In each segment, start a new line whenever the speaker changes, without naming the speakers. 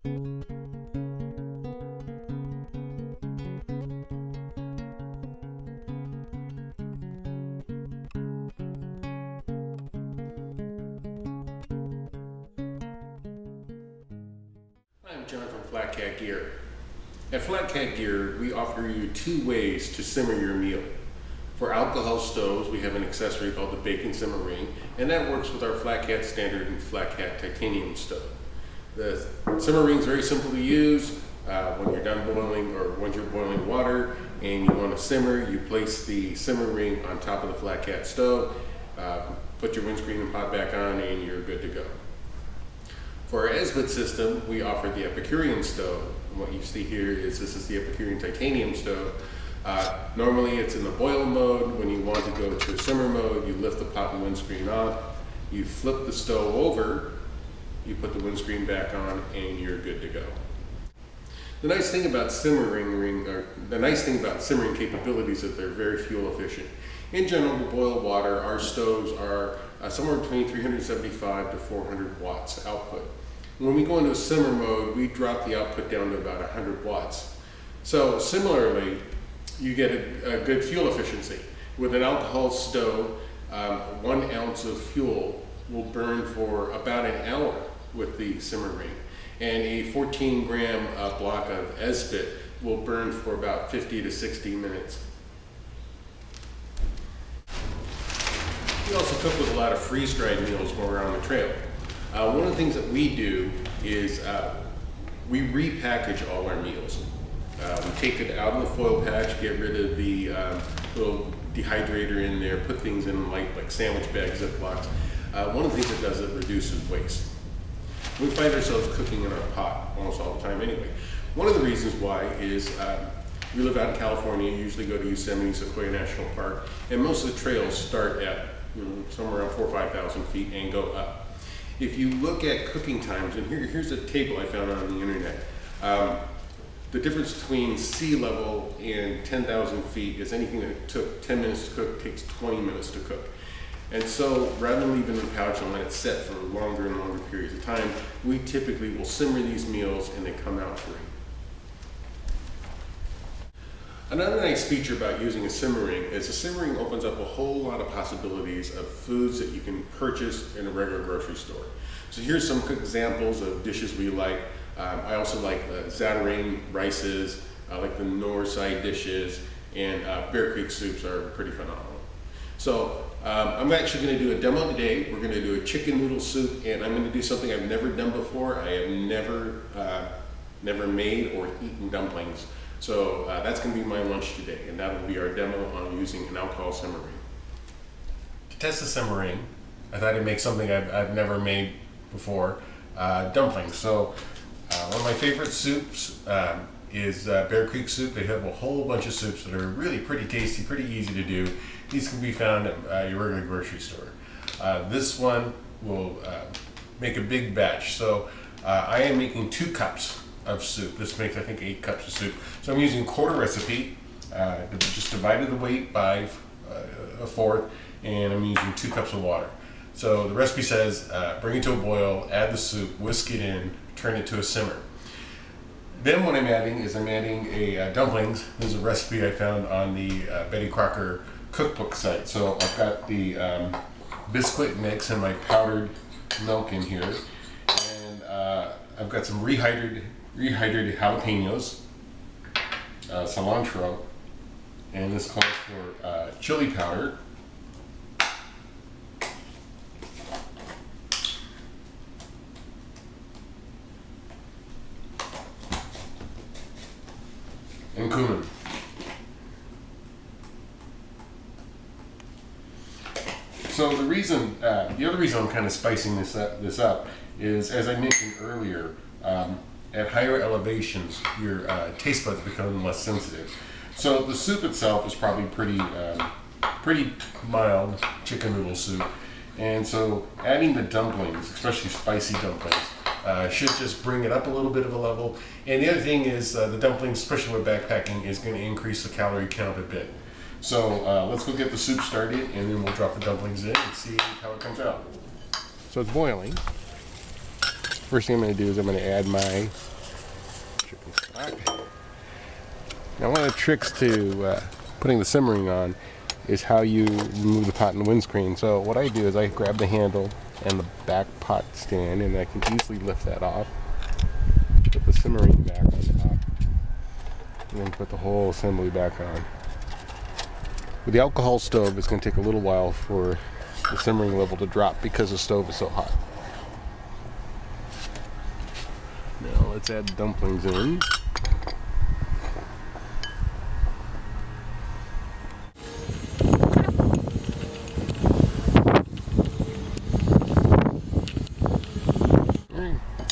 I'm John from FlatCatGear. At FlatCatGear, we offer you two ways to simmer your meal. For alcohol stoves, we have an accessory called the bacon simmering, and that works with our FlatCat standard and FlatCat titanium stove. The simmer ring is very simple to use. When you're done boiling, or when you're boiling water and you want to simmer, you place the simmer ring on top of the FlatCat stove, put your windscreen and pot back on, and you're good to go. For our Esbit system, we offer the Epicurean stove. And what you see here is this is the Epicurean titanium stove. Normally it's in the boil mode. When you want to go to a simmer mode, you lift the pot and windscreen off, you flip the stove over, you put the windscreen back on, and you're good to go. The nice thing about simmering capabilities is that they're very fuel efficient. In general, to boil water, our stoves are somewhere between 375 to 400 watts output. When we go into a simmer mode, we drop the output down to about 100 watts. So similarly, you get a good fuel efficiency. With an alcohol stove, 1 ounce of fuel will burn for about an hour with the simmer ring. And a 14-gram block of Esbit will burn for about 50 to 60 minutes. We also cook with a lot of freeze-dried meals when we're on the trail. One of the things that we do is we repackage all our meals. We take it out of the foil patch, get rid of the little dehydrator in there, put things in like sandwich bags, Ziplocs. One of the things it does is it reduces waste. We find ourselves cooking in our pot almost all the time anyway. One of the reasons why is we live out in California, usually go to Yosemite, Sequoia National Park, and most of the trails start at somewhere around 4,000 or 5,000 feet and go up. If you look at cooking times, and here's a table I found on the internet, the difference between sea level and 10,000 feet is anything that took 10 minutes to cook takes 20 minutes to cook. And so rather than leave it in the pouch and let it set for longer and longer periods of time, we typically will simmer these meals and they come out free. Another nice feature about using a simmering is the simmering opens up a whole lot of possibilities of foods that you can purchase in a regular grocery store. So here's some examples of dishes we like. I also like Zatarain rices, I like the Northside dishes, and Bear Creek soups are pretty phenomenal. So I'm actually going to do a demo today. We're going to do a chicken noodle soup, and I'm going to do something I've never done before. I have never made or eaten dumplings. So that's going to be my lunch today, and that will be our demo on using an alcohol simmer ring. To test the simmer ring, I thought I'd make something I've never made before, dumplings. So one of my favorite soups is Bear Creek soup. They have a whole bunch of soups that are really pretty tasty, pretty easy to do. These can be found at your regular grocery store. This one will make a big batch. So I am making 2 cups of soup. This makes, I think, 8 cups of soup. So I'm using a quarter recipe, just divided the weight by a fourth, and I'm using 2 cups of water. So the recipe says, bring it to a boil, add the soup, whisk it in, turn it to a simmer. Then what I'm adding is a dumplings. This is a recipe I found on the Betty Crocker cookbook site. So I've got the biscuit mix and my powdered milk in here, and I've got some rehydrated jalapenos, cilantro, and this calls for chili powder, and cumin. So the other reason I'm kind of spicing this up is, as I mentioned earlier, at higher elevations, your taste buds become less sensitive. So the soup itself is probably pretty mild chicken noodle soup, and so adding the dumplings, especially spicy dumplings, should just bring it up a little bit of a level. And the other thing is the dumplings, especially with backpacking, is going to increase the calorie count a bit. So let's go get the soup started, and then we'll drop the dumplings in and see how it comes out. So it's boiling. first thing I'm going to do is I'm going to add my chicken stock. Now one of the tricks to putting the simmering on is how you remove the pot and the windscreen. So what I do is I grab the handle and the back pot stand, and I can easily lift that off, put the simmering back on top, and then put the whole assembly back on. With the alcohol stove, it's going to take a little while for the simmering level to drop because the stove is so hot. Now let's add the dumplings in.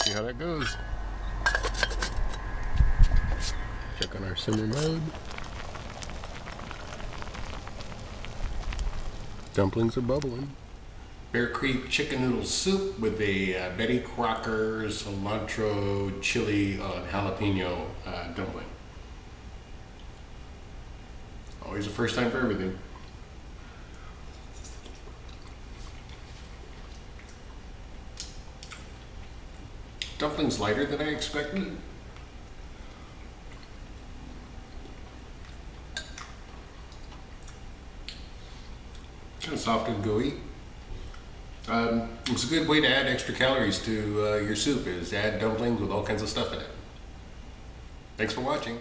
See how that goes. Check on our simmer mode. Dumplings are bubbling. Bear Creek chicken noodle soup with a Betty Crocker cilantro-chili-jalapeno dumpling. Always a first time for everything. Dumplings lighter than I expected. Kind of soft and gooey. It's a good way to add extra calories to your soup, is add dumplings with all kinds of stuff in it. Thanks for watching.